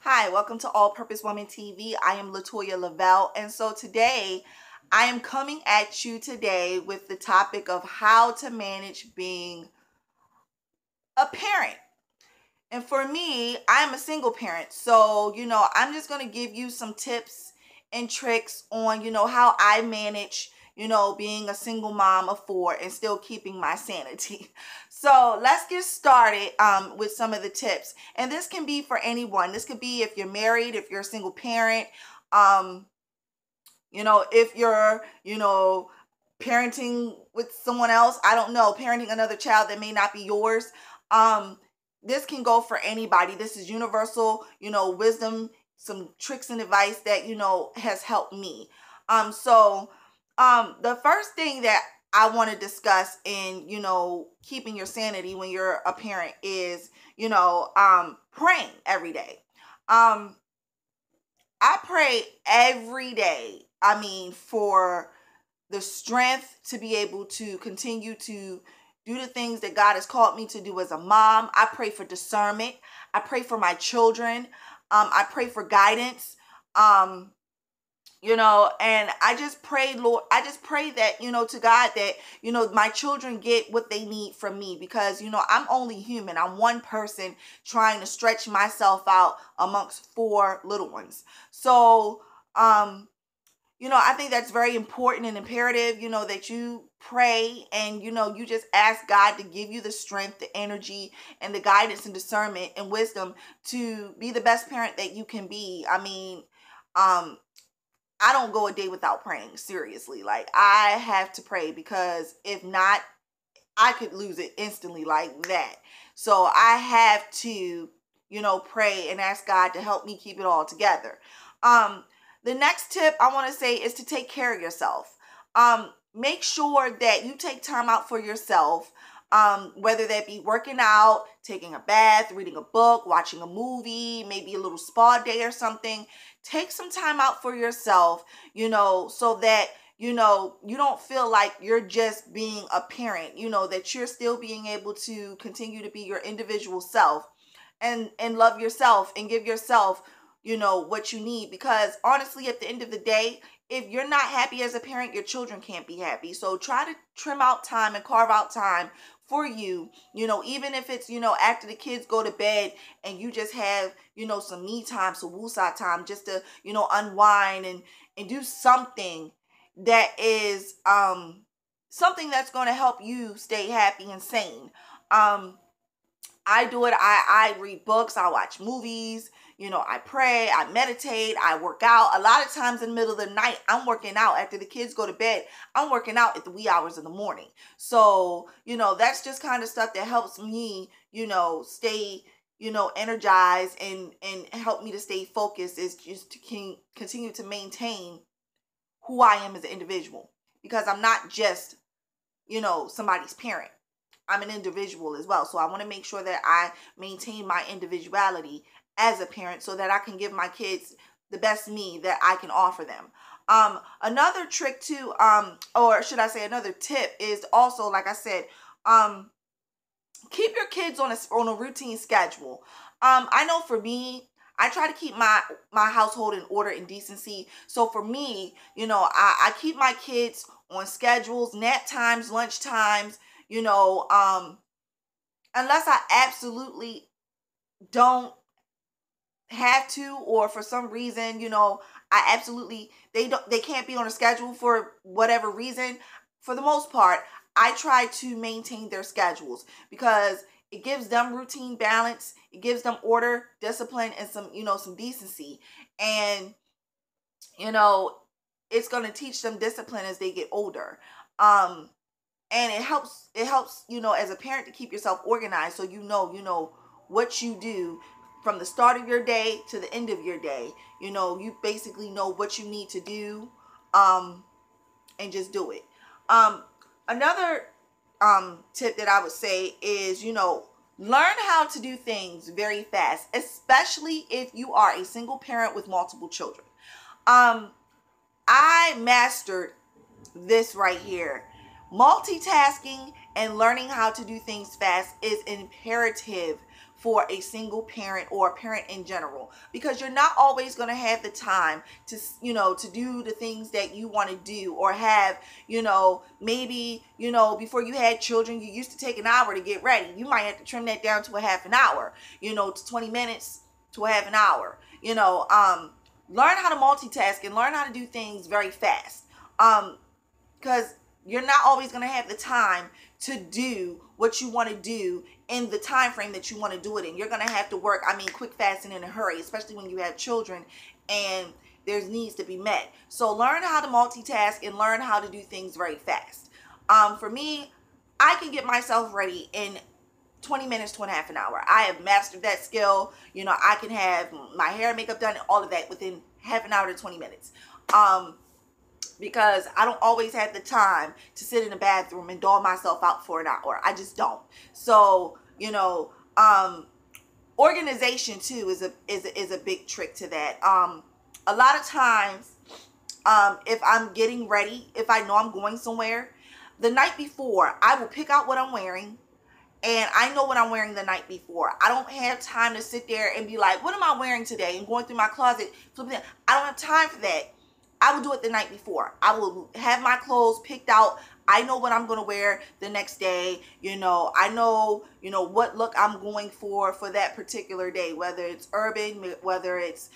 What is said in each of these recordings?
Hi, welcome to All Purpose Woman TV. I am Latoya Lavelle, and so today I am coming at you today with the topic of how to manage being a parent. And for me, I'm a single parent, so I'm just going to give you some tips and tricks on how I manage being a single mom of four and still keeping my sanity. So let's get started with some of the tips. And this can be for anyone. This could be if you're married, if you're a single parent, um, if you're, parenting with someone else, I don't know, parenting another child that may not be yours. This can go for anybody. This is universal, wisdom, some tricks and advice that, has helped me. The first thing that I want to discuss in, keeping your sanity when you're a parent is, praying every day. I pray every day. I mean, for the strength to be able to continue to do the things that God has called me to do as a mom. I pray for discernment. I pray for my children. I pray for guidance. And I just pray, Lord, I just pray that, to God that, my children get what they need from me because, I'm only human. I'm one person trying to stretch myself out amongst four little ones. So, I think that's very important and imperative, that you pray and, you just ask God to give you the strength, the energy, and the guidance and discernment and wisdom to be the best parent that you can be. I mean, I don't go a day without praying, seriously. Like, I have to pray because if not, I could lose it instantly like that. So I have to, pray and ask God to help me keep it all together. The next tip I want to say is to take care of yourself. Make sure that you take time out for yourself, whether that be working out, taking a bath, reading a book, watching a movie, maybe a little spa day or something. Take some time out for yourself, so that, you don't feel like you're just being a parent, that you're still being able to continue to be your individual self and love yourself and give yourself what you need, because honestly, at the end of the day, if you're not happy as a parent, your children can't be happy. So try to trim out time and carve out time for you, even if it's, after the kids go to bed and you just have, some me time, some woosah time, just to, unwind and do something that is, something that's going to help you stay happy and sane. I do it. I read books. I watch movies. I pray. I meditate. I work out. A lot of times in the middle of the night, I'm working out. After the kids go to bed, I'm working out at the wee hours in the morning. So, that's just kind of stuff that helps me, stay, energized and help me to stay focused, is just to continue to maintain who I am as an individual, because I'm not just, somebody's parent. I'm an individual as well. So I want to make sure that I maintain my individuality as a parent so that I can give my kids the best me that I can offer them. Another trick too, or should I say another tip, is also, like I said, keep your kids on a routine schedule. I know for me, I try to keep my household in order and decency. So for me, I keep my kids on schedules, nap times, lunch times, unless I absolutely don't have to, or for some reason, they can't be on a schedule for whatever reason. For the most part, I try to maintain their schedules because it gives them routine, balance, it gives them order, discipline, and some decency. And it's going to teach them discipline as they get older. And it helps, as a parent, to keep yourself organized, so you know what you do from the start of your day to the end of your day. You basically know what you need to do, and just do it. Another tip that I would say is, learn how to do things very fast, especially if you are a single parent with multiple children. I mastered this right here. Multitasking and learning how to do things fast is imperative for a single parent or a parent in general, because you're not always going to have the time to, to do the things that you want to do, or have, maybe, before you had children, you used to take an hour to get ready. You might have to trim that down to a half an hour, to 20 minutes to a half an hour. Learn how to multitask and learn how to do things very fast. Because you're not always going to have the time to do what you want to do in the time frame that you want to do it in. You're going to have to work, quick, fast, and in a hurry, especially when you have children and there's needs to be met. So learn how to multitask and learn how to do things very fast. For me, I can get myself ready in 20 minutes to a half an hour. I have mastered that skill. I can have my hair and makeup done and all of that within half an hour to 20 minutes. Because I don't always have the time to sit in the bathroom and dog myself out for an hour. I just don't. So, organization too is a big trick to that. A lot of times, if I'm getting ready, if I know I'm going somewhere, the night before, I will pick out what I'm wearing. And I know what I'm wearing the night before. I don't have time to sit there and be like, what am I wearing today? And going through my closet, flipping. I don't have time for that. I will do it the night before. I will have my clothes picked out. I know what I'm going to wear the next day. I know, what look I'm going for that particular day, whether it's urban, whether it's,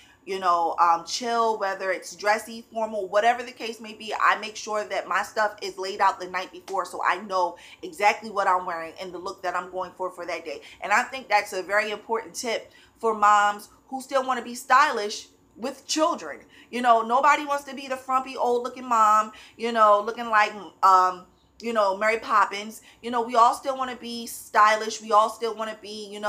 chill, whether it's dressy, formal, whatever the case may be. I make sure that my stuff is laid out the night before, so I know exactly what I'm wearing and the look that I'm going for that day. And I think that's a very important tip for moms who still want to be stylish with children. Nobody wants to be the frumpy old looking mom, looking like Mary Poppins. We all still want to be stylish. We all still want to be, in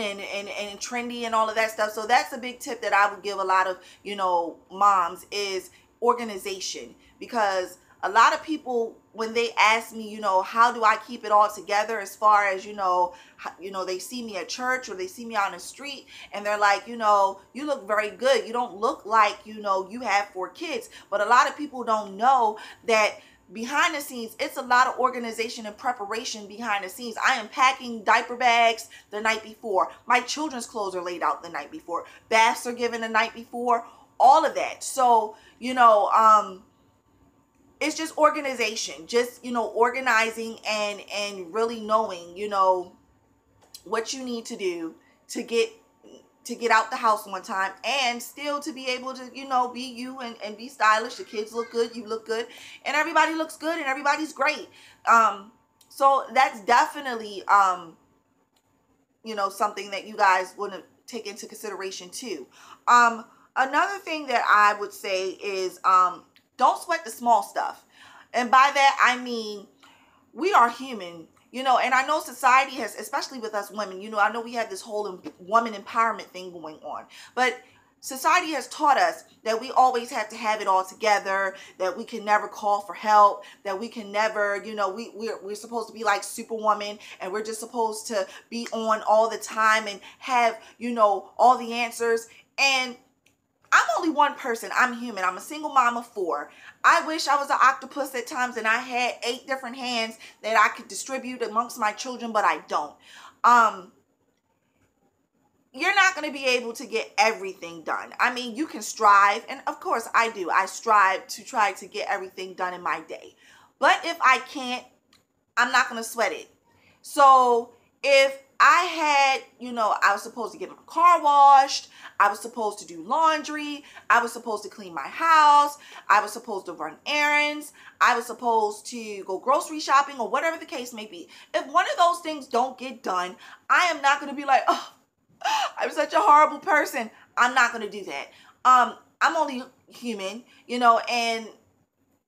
and trendy and all of that stuff. So that's a big tip that I would give a lot of, moms, is organization. Because a lot of people, when they ask me, how do I keep it all together, as far as, they see me at church or they see me on the street and they're like, you look very good. You don't look like, you have 4 kids. But a lot of people don't know that behind the scenes, it's a lot of organization and preparation behind the scenes. I am packing diaper bags the night before. My children's clothes are laid out the night before. Baths are given the night before. All of that. So, it's just organization, just, organizing and really knowing, what you need to do to get out the house one time, and still to be able to, be you and be stylish. The kids look good, you look good, and everybody looks good and everybody's great. So that's definitely, something that you guys want to take into consideration too. Another thing that I would say is, don't sweat the small stuff. And by that, I mean, we are human, and I know society has, especially with us women, I know we have this whole woman empowerment thing going on, but society has taught us that we always have to have it all together, that we can never call for help, that we can never, we're supposed to be like Superwoman, and we're just supposed to be on all the time and have, all the answers. And I'm only one person. I'm human. I'm a single mom of 4. I wish I was an octopus at times and I had 8 different hands that I could distribute amongst my children, but I don't. You're not going to be able to get everything done. I mean, you can strive, and of course I do. I strive to try to get everything done in my day. But if I can't, I'm not going to sweat it. So if I had, I was supposed to get my car washed, I was supposed to do laundry, I was supposed to clean my house, I was supposed to run errands, I was supposed to go grocery shopping, or whatever the case may be. If one of those things don't get done, I am not going to be like, oh, I'm such a horrible person. I'm not going to do that. I'm only human, and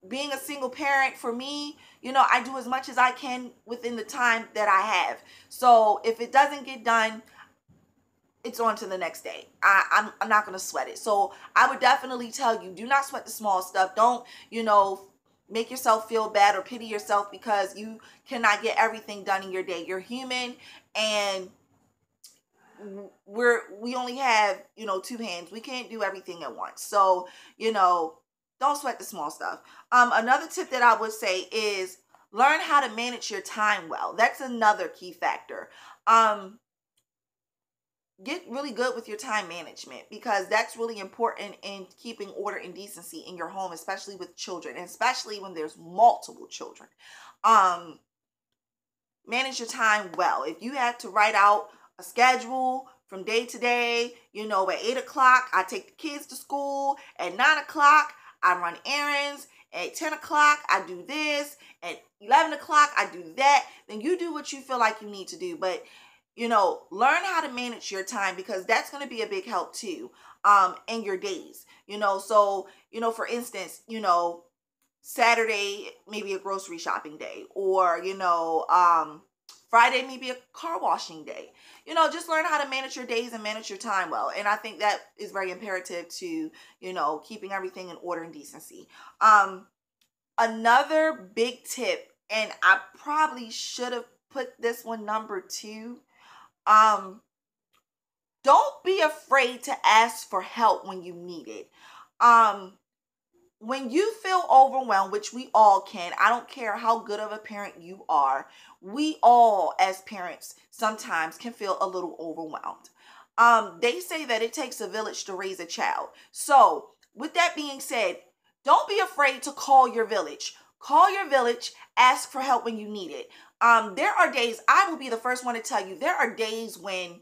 being a single parent, for me, I do as much as I can within the time that I have. So if it doesn't get done, it's on to the next day. I'm not going to sweat it. So I would definitely tell you, do not sweat the small stuff. Don't, make yourself feel bad or pity yourself because you cannot get everything done in your day. You're human, and we only have, 2 hands. We can't do everything at once. So, don't sweat the small stuff. Another tip that I would say is learn how to manage your time well. That's another key factor. Um, get really good with your time management, because that's really important in keeping order and decency in your home, especially with children, and especially when there's multiple children. Um, manage your time well. If you have to write out a schedule from day to day, at 8 o'clock, I take the kids to school. At 9 o'clock, I run errands. At 10 o'clock, I do this. At 11 o'clock, I do that. Then you do what you feel like you need to do. But, learn how to manage your time, because that's going to be a big help too, in your days. So, for instance, Saturday, maybe a grocery shopping day, or, Friday, maybe a car washing day. Just learn how to manage your days and manage your time well. And I think that is very imperative to, keeping everything in order and decency. Another big tip, and I probably should have put this one number 2. Don't be afraid to ask for help when you need it. When you feel overwhelmed, which we all can, I don't care how good of a parent you are, we all as parents sometimes can feel a little overwhelmed. They say that it takes a village to raise a child. So with that being said, don't be afraid to call your village. Call your village, ask for help when you need it. There are days, I will be the first one to tell you, there are days when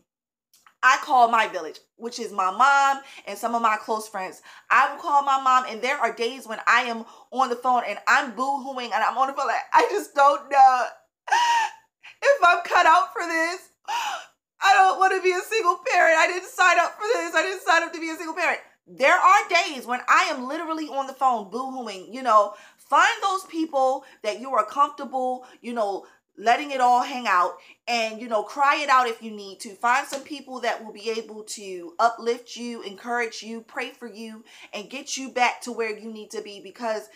I call my village, which is my mom and some of my close friends. I will call my mom, and there are days when I am on the phone and I'm boo-hooing and I'm on the phone like, I just don't know if I'm cut out for this. I don't want to be a single parent. I didn't sign up for this. I didn't sign up to be a single parent. There are days when I am literally on the phone boo-hooing. Find those people that you are comfortable, letting it all hang out, and cry it out if you need to. Find some people that will be able to uplift you, encourage you, pray for you, and get you back to where you need to be, because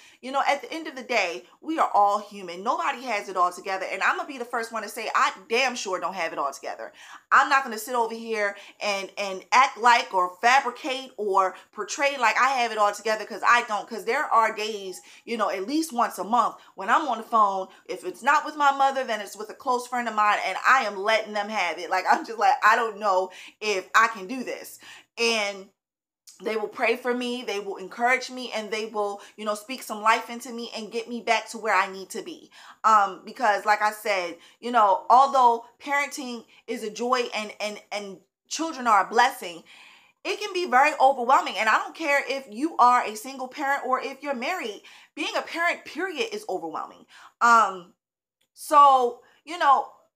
at the end of the day, we are all human. Nobody has it all together, and I'm gonna be the first one to say I damn sure don't have it all together. I'm not gonna sit over here and act like or fabricate or portray like I have it all together, because I don't. Because there are days, at least once a month, when I'm on the phone. If it's not with my mother, then it's with a close friend of mine, and I am letting them have it. Like, I'm just like, I don't know if I can do this. And they will pray for me, they will encourage me, and they will, speak some life into me and get me back to where I need to be. Because like I said, although parenting is a joy and children are a blessing, it can be very overwhelming. And I don't care if you are a single parent or if you're married. Being a parent, period, is overwhelming. So,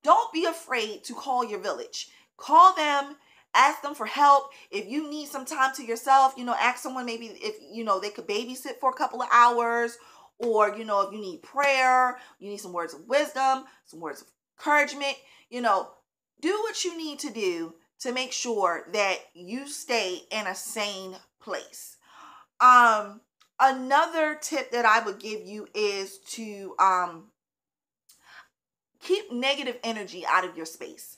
don't be afraid to call your village. Call them, ask them for help. If you need some time to yourself, ask someone maybe if, they could babysit for a couple of hours, or, if you need prayer, you need some words of wisdom, some words of encouragement, do what you need to do to make sure that you stay in a sane place. Another tip that I would give you is to, keep negative energy out of your space.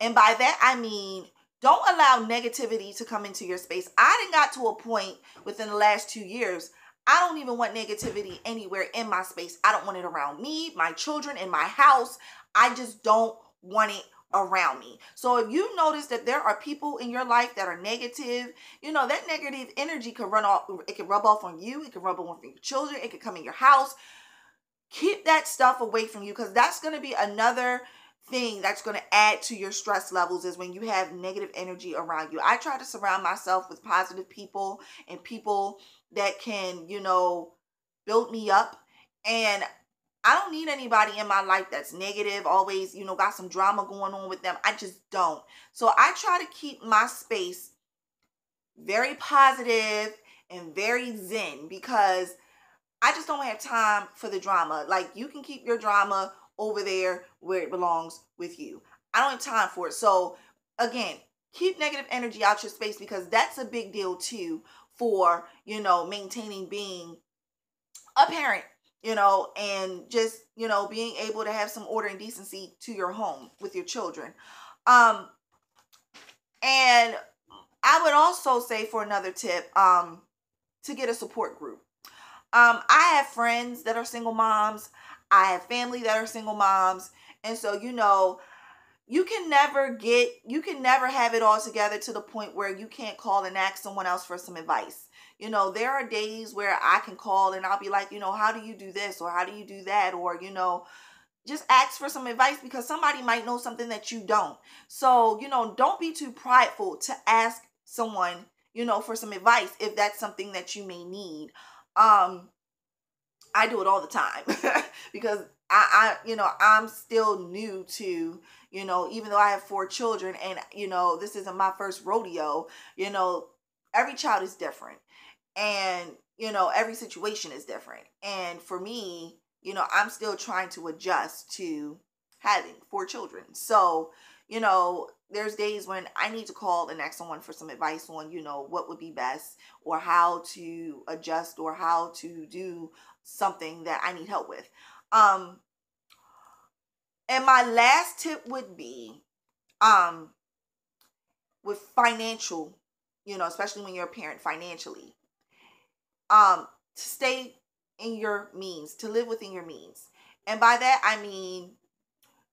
And by that, I mean, don't allow negativity to come into your space. I done got to a point within the last 2 years, I don't even want negativity anywhere in my space. I don't want it around me, my children, in my house. I just don't want it around me. So if you notice that there are people in your life that are negative, that negative energy could run off. It can rub off on you. It can rub off on your children. It could come in your house. Keep that stuff away from you, because that's going to be another thing that's going to add to your stress levels, is when you have negative energy around you. I try to surround myself with positive people and people that can, build me up. And I don't need anybody in my life that's negative, always, got some drama going on with them. I just don't. So I try to keep my space very positive and very zen, because I just don't have time for the drama. Like, you can keep your drama over there where it belongs with you. I don't have time for it. So again, keep negative energy out your space, because that's a big deal too for, maintaining being a parent, and just, being able to have some order and decency to your home with your children. And I would also say, for another tip, to get a support group. I have friends that are single moms. I have family that are single moms. And so, you can never have it all together to the point where you can't call and ask someone else for some advice. There are days where I can call and I'll be like, how do you do this, or how do you do that, or just ask for some advice, because somebody might know something that you don't. So, don't be too prideful to ask someone, for some advice if that's something that you may need. I do it all the time because I'm still new to, even though I have 4 children, and, this isn't my first rodeo. Every child is different, and, every situation is different. And for me, I'm still trying to adjust to having 4 children. So, there's days when I need to call and ask someone for some advice on, what would be best, or how to adjust, or how to do something that I need help with. And my last tip would be, with financial, especially when you're a parent, financially, to stay in your means, to live within your means. And by that, I mean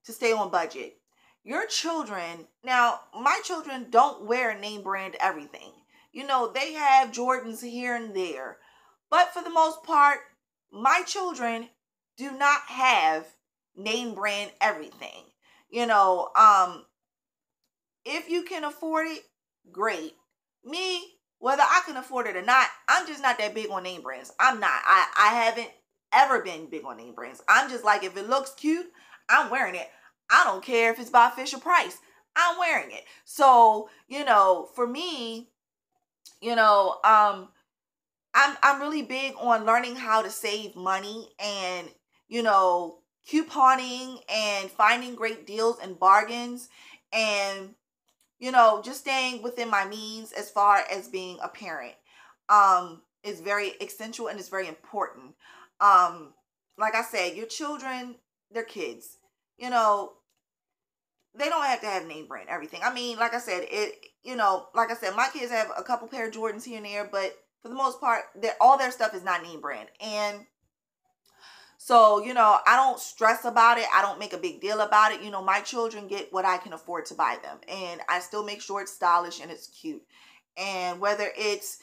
to stay on budget. Your children, now, my children don't wear name brand everything. They have Jordans here and there. But for the most part, my children do not have name brand everything. If you can afford it, great. Me, whether I can afford it or not, I'm just not that big on name brands. I'm not. I haven't ever been big on name brands. I'm just like, if it looks cute, I'm wearing it. I don't care if it's by Fisher Price. I'm wearing it. So, for me, I'm really big on learning how to save money, and, couponing and finding great deals and bargains, and, just staying within my means as far as being a parent, is very essential, and it's very important. Like I said, your children, they're kids, they don't have to have name brand everything. I mean, like I said, my kids have a couple pair of Jordans here and there, but for the most part, all their stuff is not name brand. And so, I don't stress about it. I don't make a big deal about it. My children get what I can afford to buy them, and I still make sure it's stylish and it's cute. And whether it's,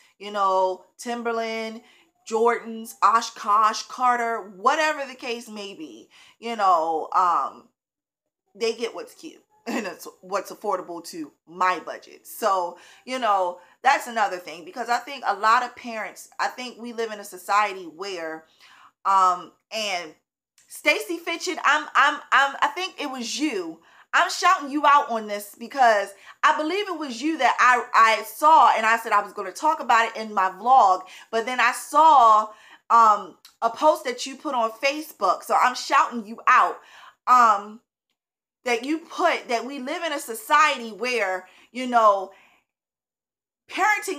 Timberland, Jordans, Oshkosh, Carter, whatever the case may be, they get what's cute and it's what's affordable to my budget. So, that's another thing, because I think a lot of parents, I think we live in a society where, and Stacy Fitchett, I think it was you. I'm shouting you out on this because I believe it was you that I saw, and I said I was going to talk about it in my vlog, but then I saw, a post that you put on Facebook. So I'm shouting you out. That you put that we live in a society where, parenting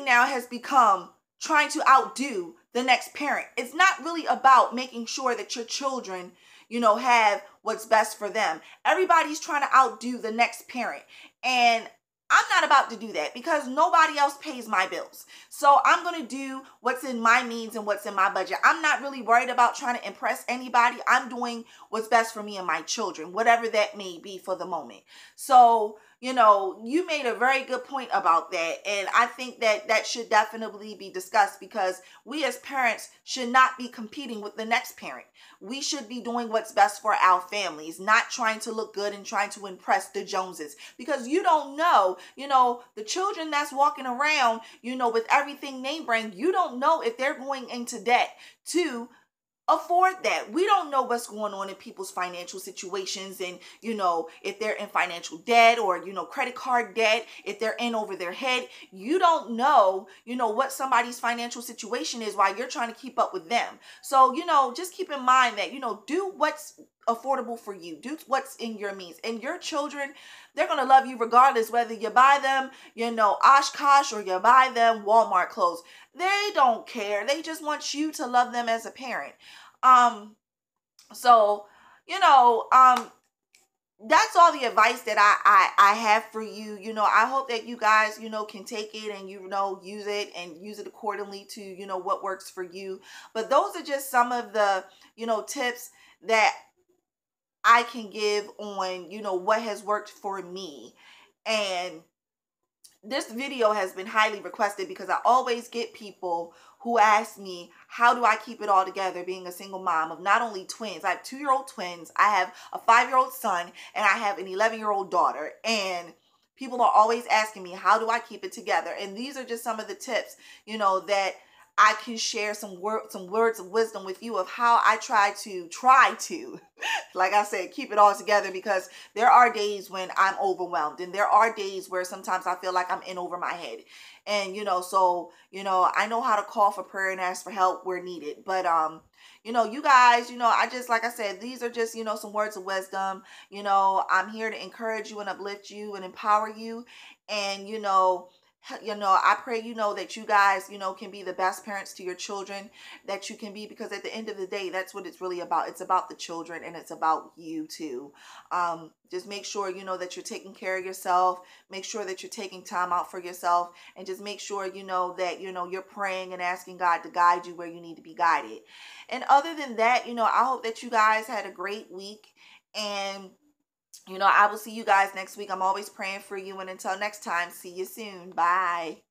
now has become trying to outdo the next parent. It's not really about making sure that your children, have what's best for them. Everybody's trying to outdo the next parent. And I'm not about to do that, because nobody else pays my bills. So I'm going to do what's in my means and what's in my budget. I'm not really worried about trying to impress anybody. I'm doing what's best for me and my children, whatever that may be for the moment. So, you made a very good point about that. And I think that should definitely be discussed, because we as parents should not be competing with the next parent. We should be doing what's best for our families, not trying to look good and trying to impress the Joneses, because you don't know, the children that's walking around, with everything name brand, you don't know if they're going into debt to afford that. We don't know what's going on in people's financial situations, and if they're in financial debt, or credit card debt, if they're in over their head. You don't know what somebody's financial situation is while you're trying to keep up with them. So just keep in mind that do what's affordable for you. Do what's in your means, and your children, they're going to love you regardless whether you buy them Oshkosh or you buy them Walmart clothes. They don't care. They just want you to love them as a parent. So that's all the advice that I have for you. I hope that you guys can take it and use it accordingly to what works for you. But those are just some of the tips that I can give on, what has worked for me. And this video has been highly requested because I always get people who ask me, how do I keep it all together being a single mom of not only twins? I have 2-year-old twins, I have a 5-year-old son, and I have an 11-year-old daughter. And people are always asking me, how do I keep it together? And these are just some of the tips, that I can share some words of wisdom with you of how I try to, like I said, keep it all together, because there are days when I'm overwhelmed, and there are days where sometimes I feel like I'm in over my head. And, so, I know how to call for prayer and ask for help where needed. But, you guys, I just, like I said, these are just, some words of wisdom. I'm here to encourage you and uplift you and empower you. And, I pray, that you guys, can be the best parents to your children that you can be, because at the end of the day, that's what it's really about. It's about the children, and it's about you too. Just make sure, that you're taking care of yourself. Make sure that you're taking time out for yourself, and just make sure, that, you're praying and asking God to guide you where you need to be guided. And other than that, I hope that you guys had a great week. And I will see you guys next week. I'm always praying for you. And until next time, see you soon. Bye.